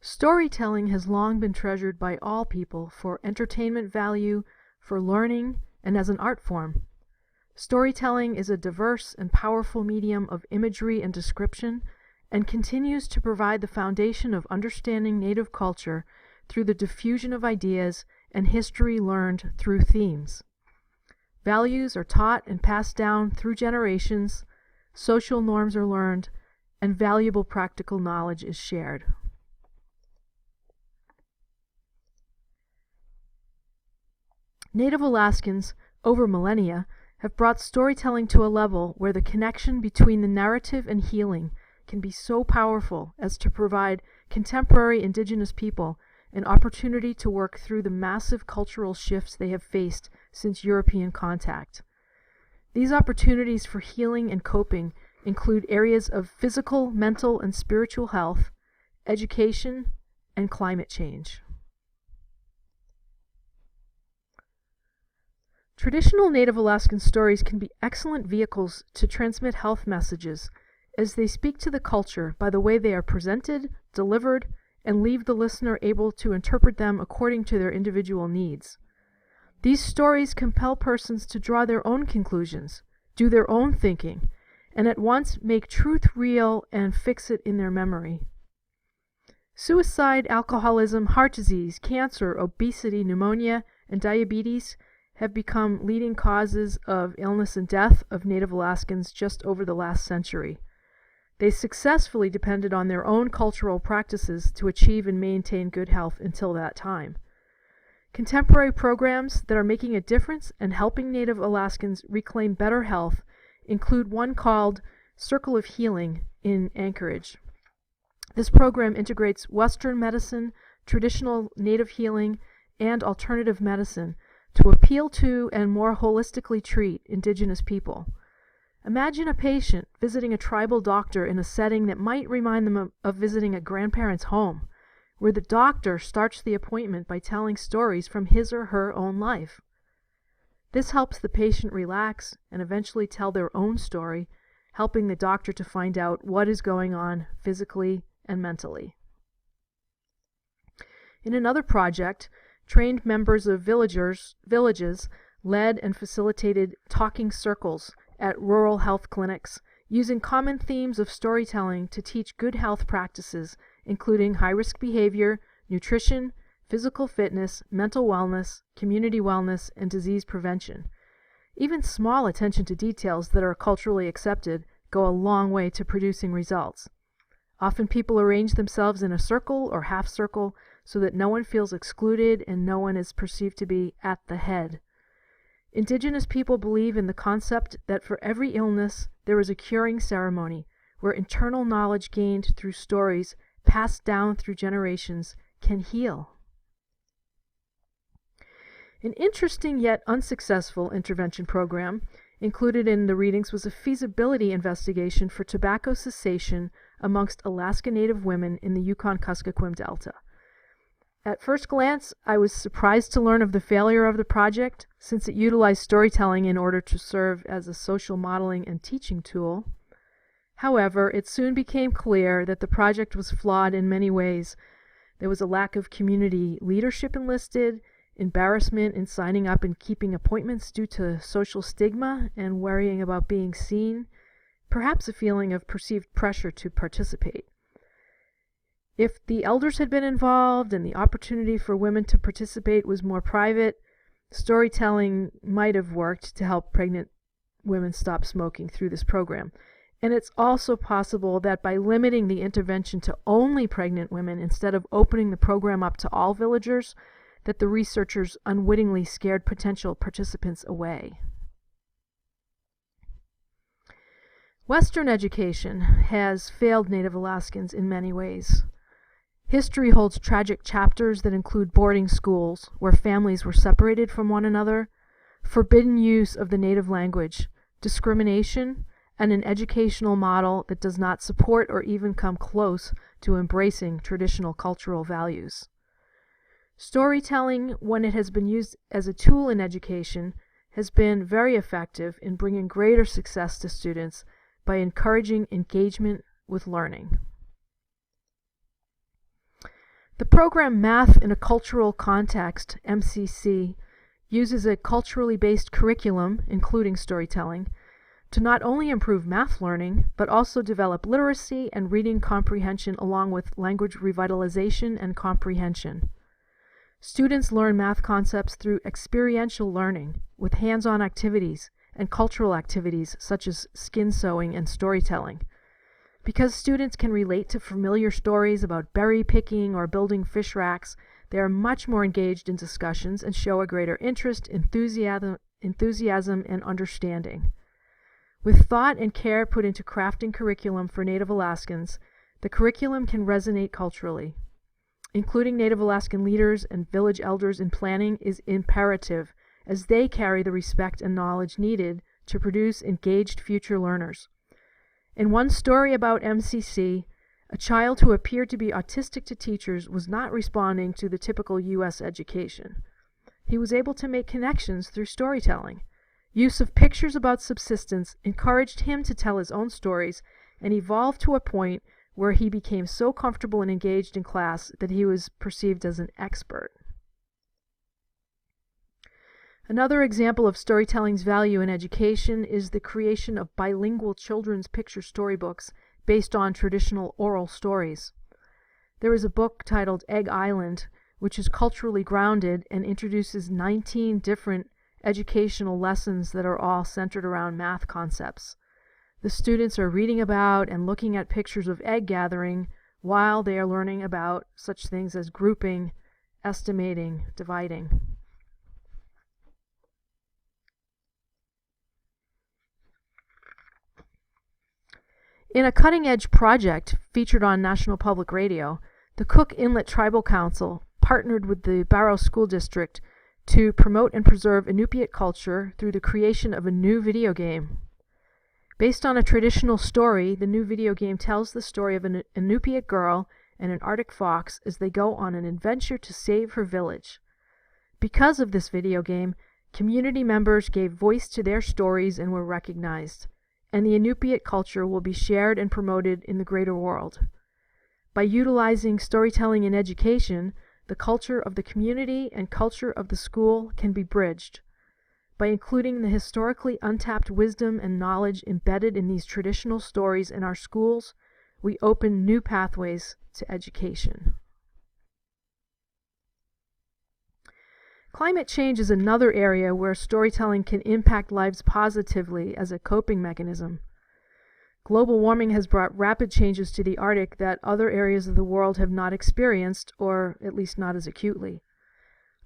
Storytelling has long been treasured by all people for entertainment value, for learning, and as an art form. Storytelling is a diverse and powerful medium of imagery and description, and continues to provide the foundation of understanding Native culture through the diffusion of ideas and history learned through themes. Values are taught and passed down through generations, social norms are learned, and valuable practical knowledge is shared. Native Alaskans, over millennia, have brought storytelling to a level where the connection between the narrative and healing can be so powerful as to provide contemporary Indigenous people an opportunity to work through the massive cultural shifts they have faced since European contact. These opportunities for healing and coping include areas of physical, mental, and spiritual health, education, and climate change. Traditional Native Alaskan stories can be excellent vehicles to transmit health messages as they speak to the culture by the way they are presented, delivered, and leave the listener able to interpret them according to their individual needs. These stories compel persons to draw their own conclusions, do their own thinking, and at once make truth real and fix it in their memory. Suicide, alcoholism, heart disease, cancer, obesity, pneumonia, and diabetes have become leading causes of illness and death of Native Alaskans just over the last century. They successfully depended on their own cultural practices to achieve and maintain good health until that time. Contemporary programs that are making a difference and helping Native Alaskans reclaim better health include one called Circle of Healing in Anchorage. This program integrates Western medicine, traditional Native healing, and alternative medicine to appeal to and more holistically treat Indigenous people. Imagine a patient visiting a tribal doctor in a setting that might remind them of visiting a grandparent's home, where the doctor starts the appointment by telling stories from his or her own life. This helps the patient relax and eventually tell their own story, helping the doctor to find out what is going on physically and mentally. In another project, trained members of villages led and facilitated talking circles at rural health clinics, using common themes of storytelling to teach good health practices, including high-risk behavior, nutrition, physical fitness, mental wellness, community wellness, and disease prevention. Even small attention to details that are culturally accepted go a long way to producing results. Often people arrange themselves in a circle or half circle so that no one feels excluded and no one is perceived to be at the head. Indigenous people believe in the concept that for every illness there is a curing ceremony where internal knowledge gained through stories passed down through generations can heal. An interesting yet unsuccessful intervention program included in the readings was a feasibility investigation for tobacco cessation amongst Alaska Native women in the Yukon-Kuskokwim Delta. At first glance, I was surprised to learn of the failure of the project, since it utilized storytelling in order to serve as a social modeling and teaching tool. However, it soon became clear that the project was flawed in many ways. There was a lack of community leadership enlisted, embarrassment in signing up and keeping appointments due to social stigma and worrying about being seen, perhaps a feeling of perceived pressure to participate. If the elders had been involved and the opportunity for women to participate was more private, storytelling might have worked to help pregnant women stop smoking through this program. And it's also possible that by limiting the intervention to only pregnant women instead of opening the program up to all villagers, that the researchers unwittingly scared potential participants away. Western education has failed Native Alaskans in many ways. History holds tragic chapters that include boarding schools, where families were separated from one another, forbidden use of the native language, discrimination, and an educational model that does not support or even come close to embracing traditional cultural values. Storytelling, when it has been used as a tool in education, has been very effective in bringing greater success to students by encouraging engagement with learning. The program Math in a Cultural Context, MCC, uses a culturally based curriculum, including storytelling, to not only improve math learning, but also develop literacy and reading comprehension along with language revitalization and comprehension. Students learn math concepts through experiential learning with hands-on activities and cultural activities such as skin sewing and storytelling. Because students can relate to familiar stories about berry picking or building fish racks, they are much more engaged in discussions and show a greater interest, enthusiasm, and understanding. With thought and care put into crafting curriculum for Native Alaskans, the curriculum can resonate culturally. Including Native Alaskan leaders and village elders in planning is imperative, as they carry the respect and knowledge needed to produce engaged future learners. In one story about MCC, a child who appeared to be autistic to teachers was not responding to the typical U.S. education. He was able to make connections through storytelling. Use of pictures about subsistence encouraged him to tell his own stories and evolved to a point where he became so comfortable and engaged in class that he was perceived as an expert. Another example of storytelling's value in education is the creation of bilingual children's picture storybooks based on traditional oral stories. There is a book titled Egg Island, which is culturally grounded and introduces 19 different educational lessons that are all centered around math concepts. The students are reading about and looking at pictures of egg gathering while they are learning about such things as grouping, estimating, dividing. In a cutting-edge project featured on National Public Radio, the Cook Inlet Tribal Council partnered with the Barrow School District to promote and preserve Inupiat culture through the creation of a new video game. Based on a traditional story, the new video game tells the story of an Inupiat girl and an Arctic fox as they go on an adventure to save her village. Because of this video game, community members gave voice to their stories and were recognized, and the Inupiat culture will be shared and promoted in the greater world. By utilizing storytelling in education, the culture of the community and culture of the school can be bridged. By including the historically untapped wisdom and knowledge embedded in these traditional stories in our schools, we open new pathways to education. Climate change is another area where storytelling can impact lives positively as a coping mechanism. Global warming has brought rapid changes to the Arctic that other areas of the world have not experienced, or at least not as acutely.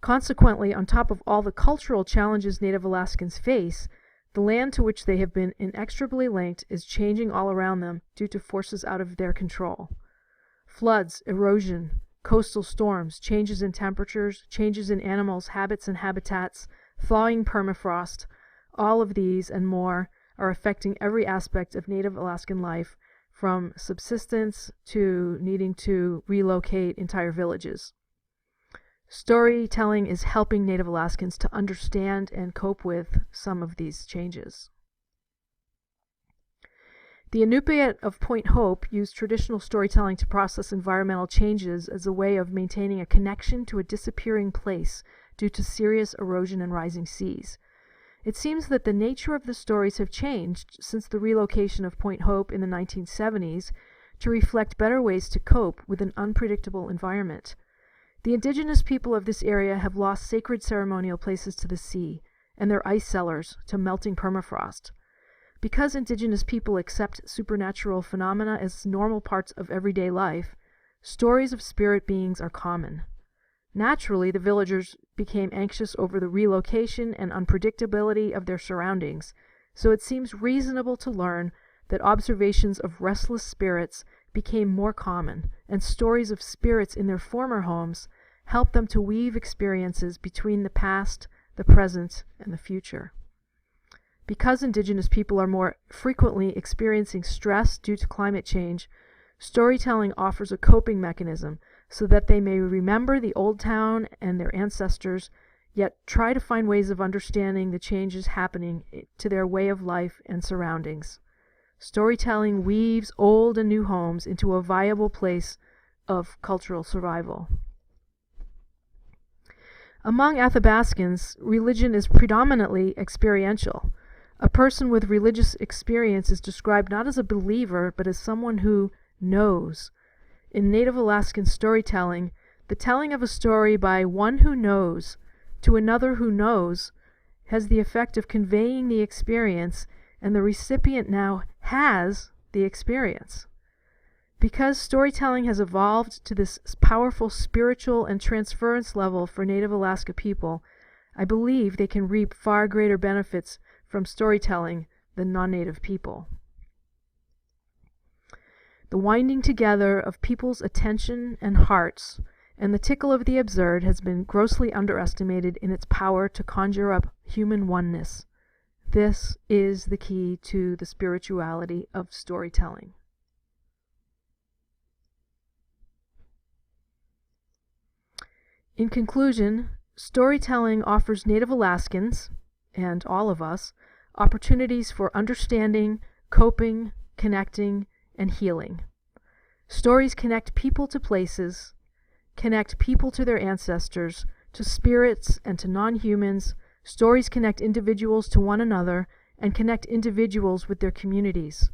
Consequently, on top of all the cultural challenges Native Alaskans face, the land to which they have been inextricably linked is changing all around them due to forces out of their control. Floods, erosion, coastal storms, changes in temperatures, changes in animals' habits and habitats, thawing permafrost, all of these and more are affecting every aspect of Native Alaskan life, from subsistence to needing to relocate entire villages. Storytelling is helping Native Alaskans to understand and cope with some of these changes. The Inupiat of Point Hope used traditional storytelling to process environmental changes as a way of maintaining a connection to a disappearing place due to serious erosion and rising seas. It seems that the nature of the stories have changed since the relocation of Point Hope in the 1970s to reflect better ways to cope with an unpredictable environment. The indigenous people of this area have lost sacred ceremonial places to the sea and their ice cellars to melting permafrost. Because indigenous people accept supernatural phenomena as normal parts of everyday life, stories of spirit beings are common. Naturally, the villagers became anxious over the relocation and unpredictability of their surroundings, so it seems reasonable to learn that observations of restless spirits became more common, and stories of spirits in their former homes helped them to weave experiences between the past, the present, and the future. Because indigenous people are more frequently experiencing stress due to climate change, storytelling offers a coping mechanism so that they may remember the old town and their ancestors, yet try to find ways of understanding the changes happening to their way of life and surroundings. Storytelling weaves old and new homes into a viable place of cultural survival. Among Athabascans, religion is predominantly experiential. A person with religious experience is described not as a believer, but as someone who knows. In Native Alaskan storytelling, the telling of a story by one who knows to another who knows has the effect of conveying the experience, and the recipient now has the experience. Because storytelling has evolved to this powerful spiritual and transference level for Native Alaska people, I believe they can reap far greater benefits from storytelling than non-Native people. The winding together of people's attention and hearts and the tickle of the absurd has been grossly underestimated in its power to conjure up human oneness. This is the key to the spirituality of storytelling. In conclusion, storytelling offers Native Alaskans, and all of us, opportunities for understanding, coping, connecting, and healing. Stories connect people to places, connect people to their ancestors, to spirits, and to non-humans. Stories connect individuals to one another and connect individuals with their communities.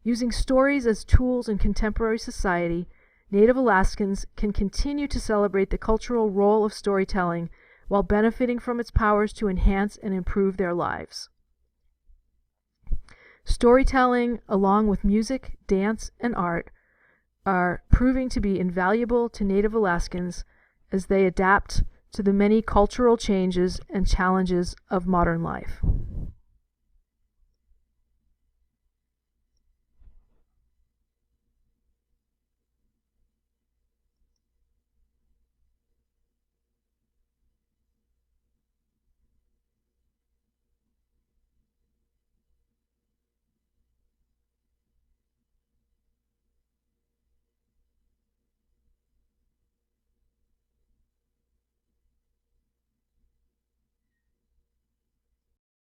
Using stories as tools in contemporary society, Native Alaskans can continue to celebrate the cultural role of storytelling while benefiting from its powers to enhance and improve their lives. Storytelling, along with music, dance, and art, are proving to be invaluable to Native Alaskans as they adapt to the many cultural changes and challenges of modern life.